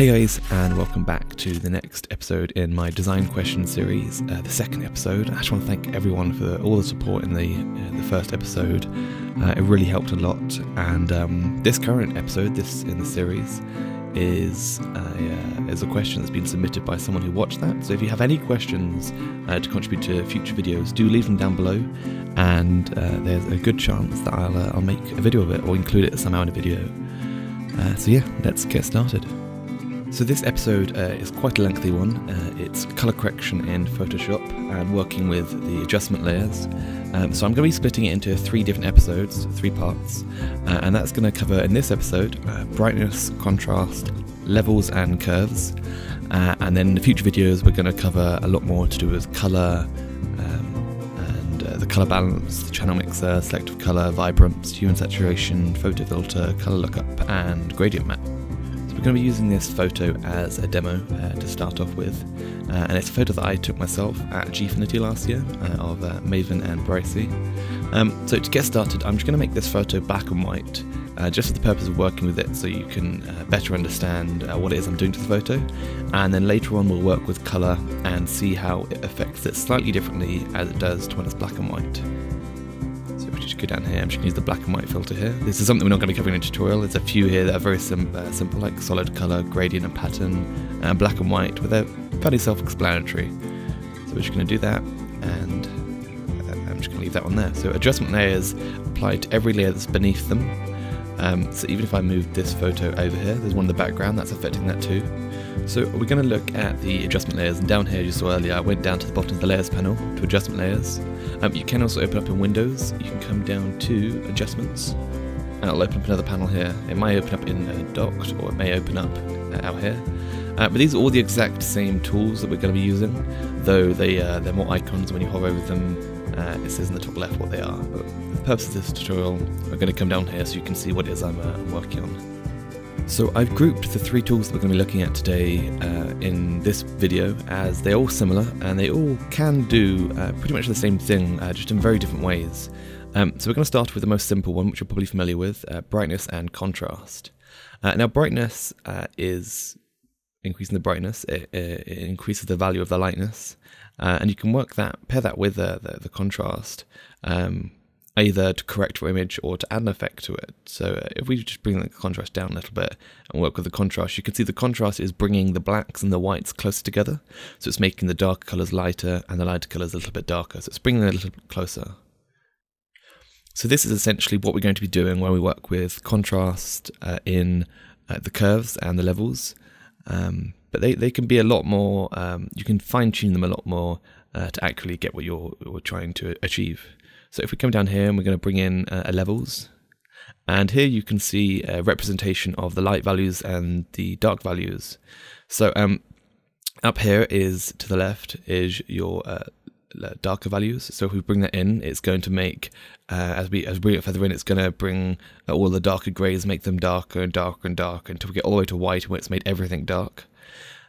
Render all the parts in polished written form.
Hey guys, and welcome back to the next episode in my design question series, the second episode. I just want to thank everyone for all the support in the first episode. It really helped a lot, and this current episode, this in the series, is a question that's been submitted by someone who watched that. So if you have any questions to contribute to future videos, do leave them down below, and there's a good chance that I'll make a video of it or include it somehow in a video. So yeah, let's get started. So this episode is quite a lengthy one. It's colour correction in Photoshop and working with the adjustment layers. So I'm going to be splitting it into 3 different episodes, 3 parts, and that's going to cover in this episode brightness, contrast, levels and curves, and then in the future videos we're going to cover a lot more to do with colour and the colour balance, the channel mixer, selective colour, vibrance, hue and saturation, photo filter, colour lookup and gradient map. We're going to be using this photo as a demo to start off with, and it's a photo that I took myself at Gfinity last year of Maven and Brycey. So to get started, I'm just going to make this photo black and white just for the purpose of working with it, so you can better understand what it is I'm doing to the photo, and then later on we'll work with colour and see how it affects it slightly differently as it does to when it's black and white. So if we just go down here, I'm just going to use the black and white filter here. This is something we're not going to cover in a tutorial. There's a few here that are very simple, like solid colour, gradient and pattern, and black and white, but they're fairly self-explanatory. So we're just going to do that, and I'm just going to leave that one there. So adjustment layers apply to every layer that's beneath them. So even if I move this photo over here, there's one in the background that's affecting that too. So we're going to look at the adjustment layers, and down here, you saw earlier, I went down to the bottom of the layers panel to adjustment layers. You can also open up in Windows. You can come down to adjustments, and it'll open up another panel here. It might open up in docked, or it may open up out here. But these are all the exact same tools that we're going to be using, though they're more icons. When you hover over them, it says in the top left what they are. But for the purpose of this tutorial, we're going to come down here so you can see what it is I'm working on. So I've grouped the 3 tools that we're going to be looking at today in this video, as they're all similar and they all can do pretty much the same thing, just in very different ways. So we're going to start with the most simple one, which you're probably familiar with, brightness and contrast. Now brightness is increasing the brightness, it increases the value of the lightness, and you can pair that with the contrast, either to correct your image or to add an effect to it. So if we just bring the contrast down a little bit and work with the contrast, you can see the contrast is bringing the blacks and the whites closer together. So it's making the darker colours lighter and the lighter colours a little bit darker. So it's bringing them a little bit closer. So this is essentially what we're going to be doing when we work with contrast in the curves and the levels. But they can be a lot more, you can fine tune them a lot more to accurately get what you're trying to achieve. So if we come down here and we're going to bring in levels, and here you can see a representation of the light values and the dark values. So up here is, to the left, is your darker values. So if we bring that in, it's going to make, as we bring it further in, it's going to bring all the darker greys, make them darker and darker and darker until we get all the way to white, where it's made everything dark.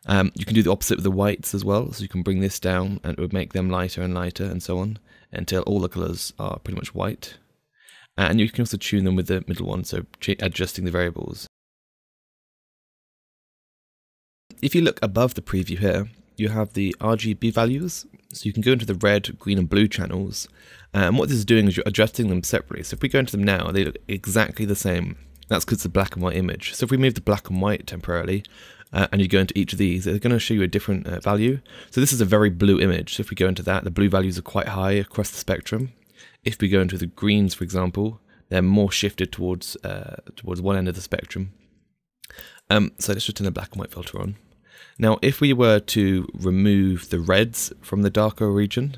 You can do the opposite with the whites as well, so you can bring this down and it would make them lighter and lighter and so on, until all the colours are pretty much white. And you can also tune them with the middle one, so adjusting the variables. If you look above the preview here, you have the RGB values, so you can go into the red, green and blue channels, and what this is doing is you're adjusting them separately. So if we go into them now, they look exactly the same. That's because it's a black and white image. So if we move the black and white temporarily, and you go into each of these, they're going to show you a different value. So this is a very blue image. So if we go into that, the blue values are quite high across the spectrum. If we go into the greens, for example, they're more shifted towards one end of the spectrum. So let's just turn the black and white filter on. Now, if we were to remove the reds from the darker region,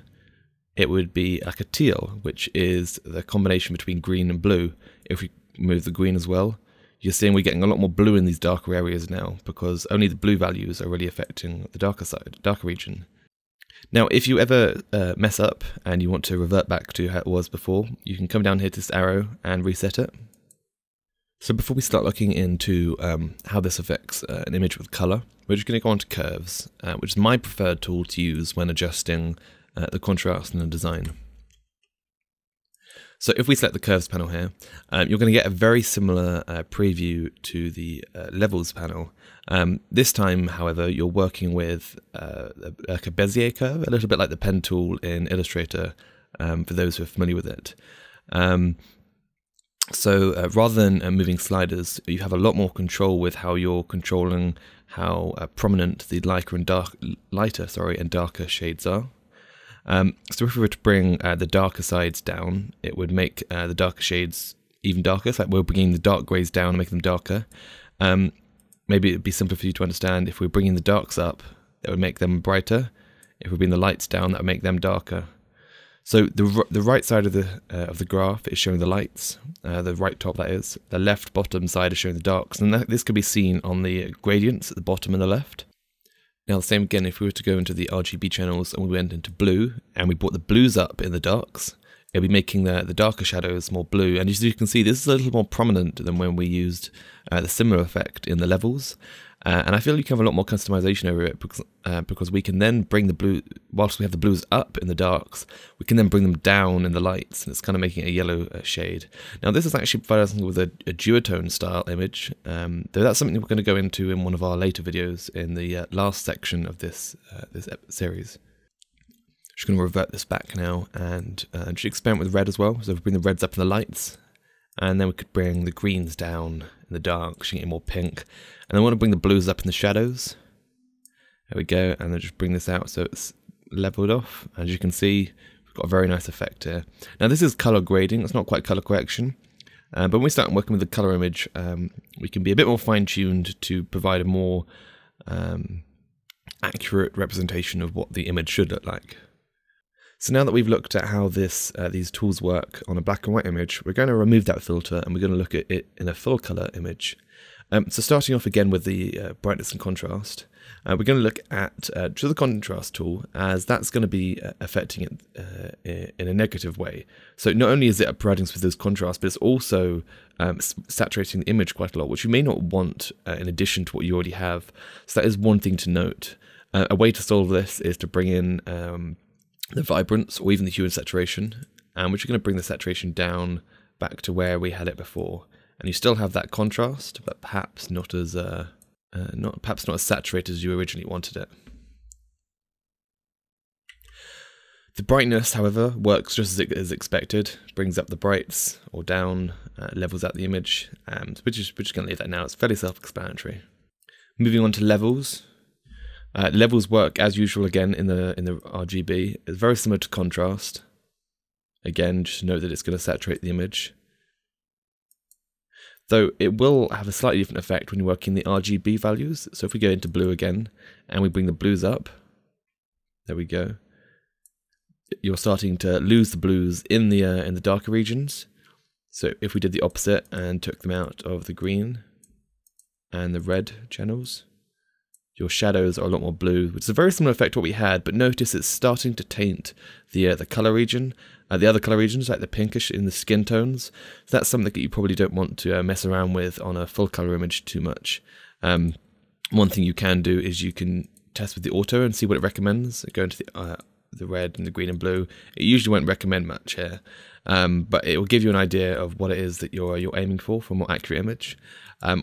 it would be like a teal, which is the combination between green and blue. If we remove the green as well, you're seeing we're getting a lot more blue in these darker areas now, because only the blue values are really affecting the darker side, darker region. Now, if you ever mess up and you want to revert back to how it was before, you can come down here to this arrow and reset it. So before we start looking into how this affects an image with colour, we're just going to go on to curves, which is my preferred tool to use when adjusting the contrast in a design. So if we select the curves panel here, you're going to get a very similar preview to the levels panel. This time, however, you're working with like a Bezier curve, a little bit like the pen tool in Illustrator, for those who are familiar with it. So rather than moving sliders, you have a lot more control with how you're controlling how prominent the lighter and darker shades are. So if we were to bring the darker sides down, it would make the darker shades even darker. It's like we're bringing the dark greys down and making them darker. Maybe it would be simpler for you to understand if we're bringing the darks up, that would make them brighter. If we bring the lights down, that would make them darker. So the right side of the graph is showing the lights, the right top that is. The left bottom side is showing the darks, and this could be seen on the gradients at the bottom and the left. Now the same again, if we were to go into the RGB channels and we went into blue, and we brought the blues up in the darks, it would be making the darker shadows more blue. And as you can see, this is a little more prominent than when we used the similar effect in the levels. And I feel you can have a lot more customization over it because we can then bring the blue, whilst we have the blues up in the darks, we can then bring them down in the lights, and it's kind of making a yellow shade. Now this is actually providing something with a duotone style image, though that's something we're going to go into in one of our later videos in the last section of this series. Just going to revert this back now and just experiment with red as well. So we bring the reds up in the lights, and then we could bring the greens down in the dark, making it more pink. And I want to bring the blues up in the shadows. There we go, and then just bring this out so it's leveled off. As you can see, we've got a very nice effect here. Now this is color grading, it's not quite color correction. But when we start working with the color image, we can be a bit more fine-tuned to provide a more accurate representation of what the image should look like. So now that we've looked at how these tools work on a black and white image, we're going to remove that filter and we're going to look at it in a full color image. So starting off again with the brightness and contrast, we're going to look at the contrast tool, as that's going to be affecting it in a negative way. So not only is it providing us with those contrasts, but it's also saturating the image quite a lot, which you may not want in addition to what you already have. So that is one thing to note. A way to solve this is to bring in the vibrance or even the hue and saturation, and we're just going to bring the saturation down back to where we had it before. And you still have that contrast, but perhaps not as saturated as you originally wanted it. The brightness, however, works just as expected. Brings up the brights or down, levels out the image. We're just going to leave that now. It's fairly self-explanatory. Moving on to levels. Levels work as usual again in the RGB. It's very similar to contrast. Again, just note that it's going to saturate the image. Though it will have a slightly different effect when you're working the RGB values. So if we go into blue again and we bring the blues up, there we go. You're starting to lose the blues in the darker regions. So if we did the opposite and took them out of the green and the red channels, your shadows are a lot more blue, which is a very similar effect to what we had, but notice it's starting to taint the color region, the other color regions, like the pinkish in the skin tones. So that's something that you probably don't want to mess around with on a full color image too much. One thing you can do is you can test with the auto and see what it recommends. Go into the red and the green and blue. It usually won't recommend much here, but it will give you an idea of what it is that you're aiming for a more accurate image.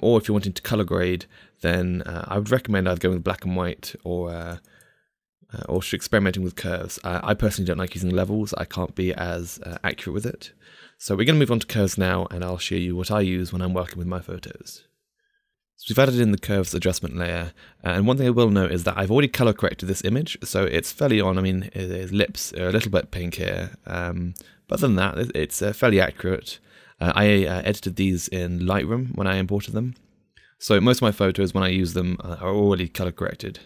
Or if you're wanting to color grade, then I would recommend either going with black and white or experimenting with curves. I personally don't like using levels. I can't be as accurate with it. So we're going to move on to curves now, and I'll show you what I use when I'm working with my photos. So we've added in the curves adjustment layer, and one thing I will note is that I've already color corrected this image, so it's fairly on. I mean, his lips are a little bit pink here, but other than that, it's fairly accurate. I edited these in Lightroom when I imported them, so most of my photos, when I use them, are already color corrected.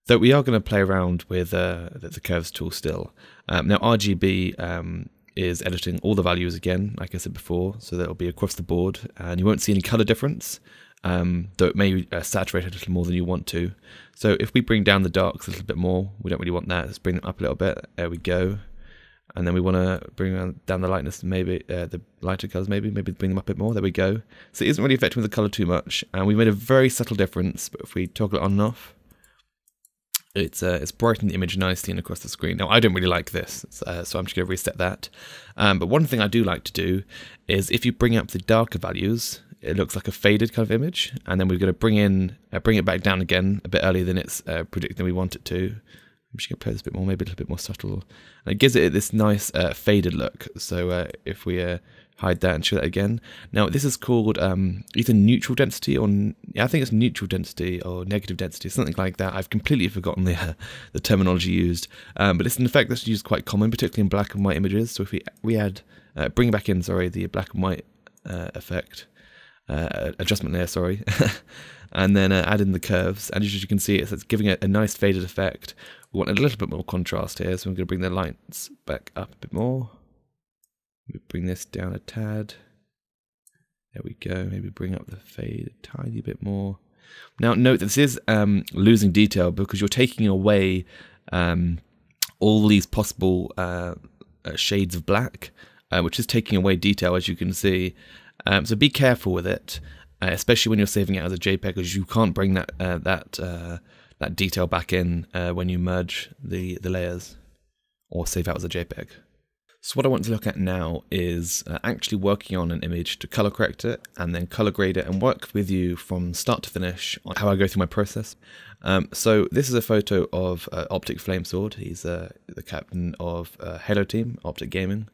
Though we are going to play around with the curves tool still. Now RGB is editing all the values again, like I said before, so that'll be across the board, and you won't see any color difference, though it may saturate a little more than you want to. So if we bring down the darks a little bit more, we don't really want that. Let's bring them up a little bit. There we go. And then we want to bring down the lightness, maybe the lighter colors, maybe bring them up a bit more. There we go. So it isn't really affecting with the color too much, and we made a very subtle difference. But if we toggle it on and off, it's brightening the image nicely and across the screen. Now, I don't really like this, so I'm just going to reset that. But one thing I do like to do is if you bring up the darker values, it looks like a faded kind of image, and then we're going to bring it back down again a bit earlier than it's predicting we want it to. I'm just going to play this a bit more, maybe a little bit more subtle. And it gives it this nice faded look. So if we hide that and show that again. Now, this is called either neutral density or, I think it's neutral density or negative density, something like that. I've completely forgotten the terminology used. But it's an effect that's used quite common, particularly in black and white images. So if we add, bring back in, the black and white effect, adjustment layer, and then add in the curves, and as you can see, it's giving it a nice faded effect. We want a little bit more contrast here, so I'm going to bring the lights back up a bit more. Bring this down a tad. There we go. Maybe bring up the fade a tiny bit more. Now, note that this is losing detail because you're taking away all these possible shades of black, which is taking away detail, as you can see. So be careful with it, especially when you're saving it as a JPEG, because you can't bring that detail back in when you merge the layers or save out as a JPEG. So what I want to look at now is actually working on an image to color correct it and then color grade it and work with you from start to finish on how I go through my process. So this is a photo of Optic Flamesword. He's the captain of Halo team, Optic Gaming.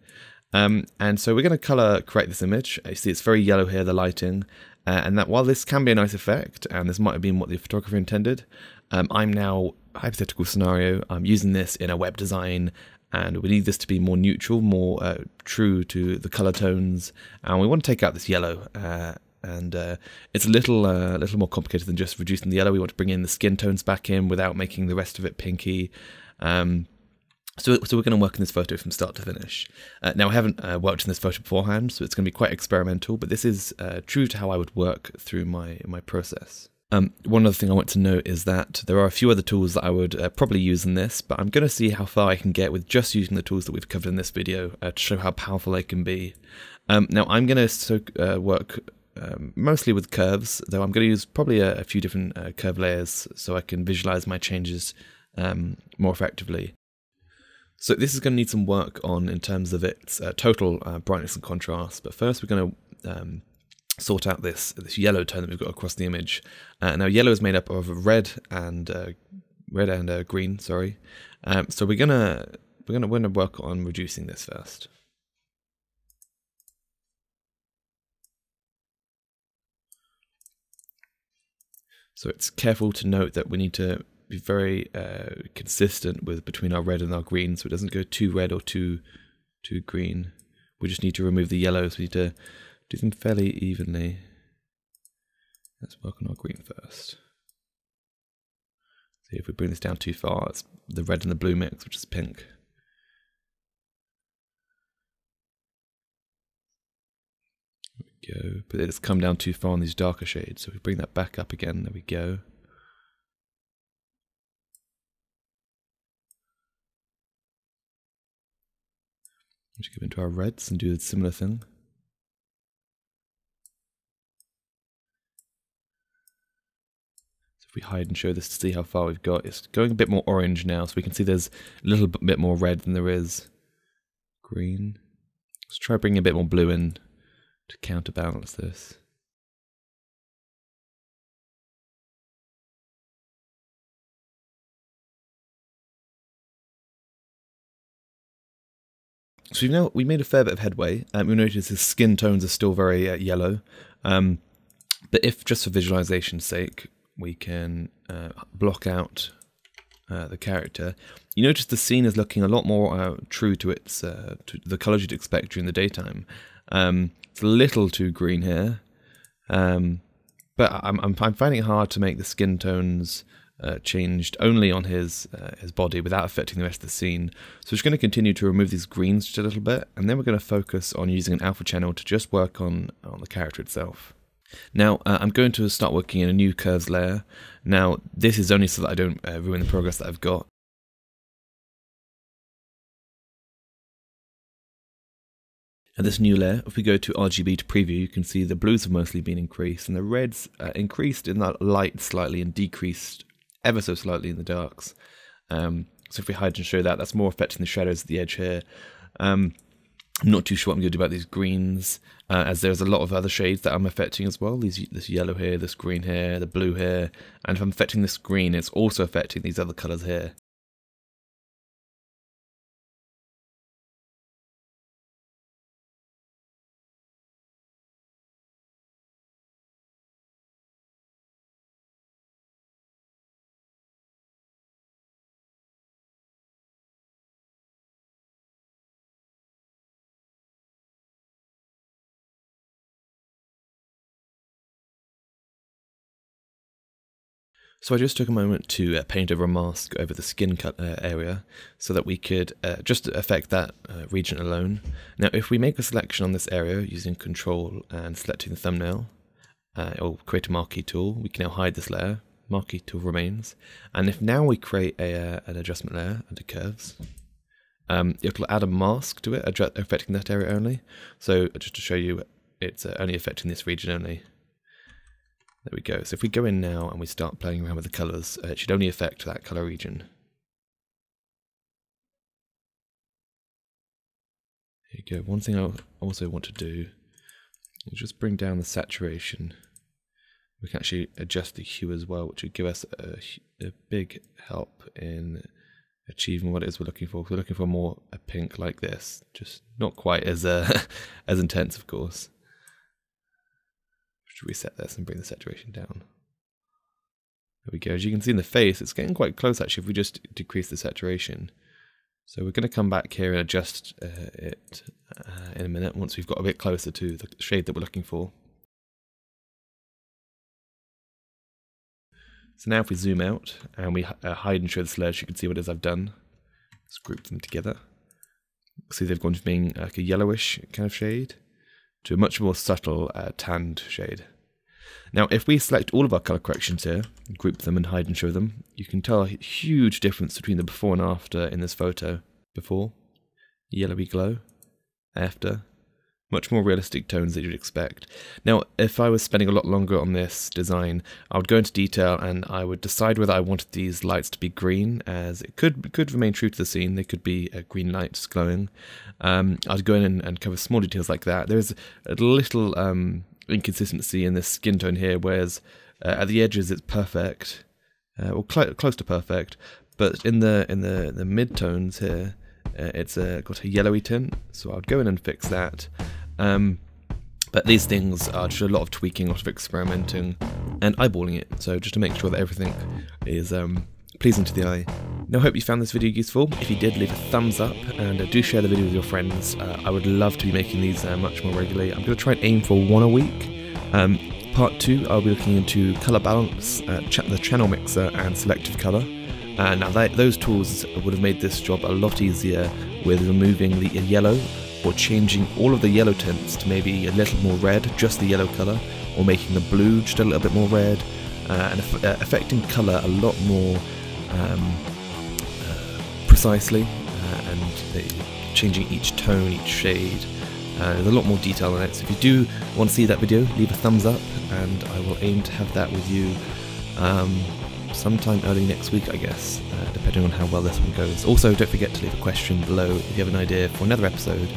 And so we're going to color correct this image. You see it's very yellow here, the lighting, and that while this can be a nice effect, and this might have been what the photographer intended, I'm now, hypothetical scenario, I'm using this in a web design, and we need this to be more neutral, more true to the color tones, and we want to take out this yellow, and it's a little more complicated than just reducing the yellow. We want to bring in the skin tones back in without making the rest of it pinky. So we're going to work in this photo from start to finish. Now, I haven't worked in this photo beforehand, so it's going to be quite experimental, but this is true to how I would work through my process. One other thing I want to note is that there are a few other tools that I would probably use in this, but I'm going to see how far I can get with just using the tools that we've covered in this video to show how powerful they can be. Now, I'm going to work mostly with curves, though I'm going to use probably a few different curve layers so I can visualize my changes more effectively. So this is going to need some work on in terms of its total brightness and contrast, but first we're going to sort out this yellow tone that we've got across the image. Now, yellow is made up of red and green. So we're gonna work on reducing this first. So it's careful to note that we need to be very consistent between our red and our green, so it doesn't go too red or too green. We just need to remove the yellows. We need to do them fairly evenly. Let's work on our green first. See if we bring this down too far, it's the red and the blue mix, which is pink. There we go. But it's come down too far on these darker shades, so if we bring that back up again, there we go. Just go into our reds and do a similar thing. If we hide and show this to see how far we've got, it's going a bit more orange now, so we can see there's a little bit more red than there is green. Let's try bringing a bit more blue in to counterbalance this. So we made a fair bit of headway. You'll notice his skin tones are still very yellow, but if just for visualization's sake, we can block out the character. You notice the scene is looking a lot more true to its to the colors you'd expect during the daytime. It's a little too green here, but I'm finding it hard to make the skin tones changed only on his body without affecting the rest of the scene. So we're just going to continue to remove these greens just a little bit, and then we're going to focus on using an alpha channel to just work on the character itself. Now, I'm going to start working in a new curves layer. Now, this is only so that I don't ruin the progress that I've got. And this new layer, if we go to RGB to preview, you can see the blues have mostly been increased, and the reds increased in that light slightly and decreased ever so slightly in the darks. So if we hide and show that, that's more affecting the shadows at the edge here. I'm not too sure what I'm going to do about these greens, as there's a lot of other shades that I'm affecting as well. This yellow here, this green here, the blue here, and if I'm affecting this green, it's also affecting these other colours here. So I just took a moment to paint over a mask over the skin area so that we could just affect that region alone. Now if we make a selection on this area using Control and selecting the thumbnail, or create a marquee tool, we can now hide this layer. Marquee tool remains. And if now we create an adjustment layer under curves, it'll add a mask to it, affecting that area only. So just to show you, it's only affecting this region only. There we go. So if we go in now and we start playing around with the colours, it should only affect that colour region. Here you go. One thing I also want to do is just bring down the saturation. We can actually adjust the hue as well, which would give us a big help in achieving what it is we're looking for. We're looking for more a pink like this, just not quite as as intense, of course. Reset this and bring the saturation down. There we go. As you can see in the face, it's getting quite close actually if we just decrease the saturation. So we're going to come back here and adjust it in a minute once we've got a bit closer to the shade that we're looking for. So now if we zoom out and we hide and show the slurs, you can see what it is I've done. Let's group them together. See, they've gone from being like a yellowish kind of shade to a much more subtle tanned shade. Now if we select all of our colour corrections here, group them and hide and show them, you can tell a huge difference between the before and after in this photo. Before, yellowy glow. After, much more realistic tones that you'd expect. Now if I was spending a lot longer on this design, I would go into detail and I would decide whether I wanted these lights to be green, as it could remain true to the scene. They could be green lights glowing. I'd go in and cover small details like that. There's a little inconsistency in this skin tone here, whereas at the edges it's perfect, or close to perfect, but in the mid tones here, it's got a yellowy tint. So I'd go in and fix that. But these things are just a lot of tweaking, a lot of experimenting, and eyeballing it. So just to make sure that everything is pleasing to the eye. Now I hope you found this video useful. If you did, leave a thumbs up and do share the video with your friends. I would love to be making these much more regularly. I'm going to try and aim for one a week. Part 2, I'll be looking into colour balance, the channel mixer and selective colour. Now those tools would have made this job a lot easier with removing the yellow, or changing all of the yellow tints to maybe a little more red, just the yellow colour, or making the blue just a little bit more red, and affecting colour a lot more precisely, and changing each tone, each shade. There's a lot more detail in it, so if you do want to see that video, leave a thumbs up and I will aim to have that with you sometime early next week, I guess, depending on how well this one goes. Also, don't forget to leave a question below if you have an idea for another episode.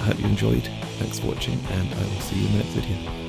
I hope you enjoyed. Thanks for watching, and I will see you in the next video.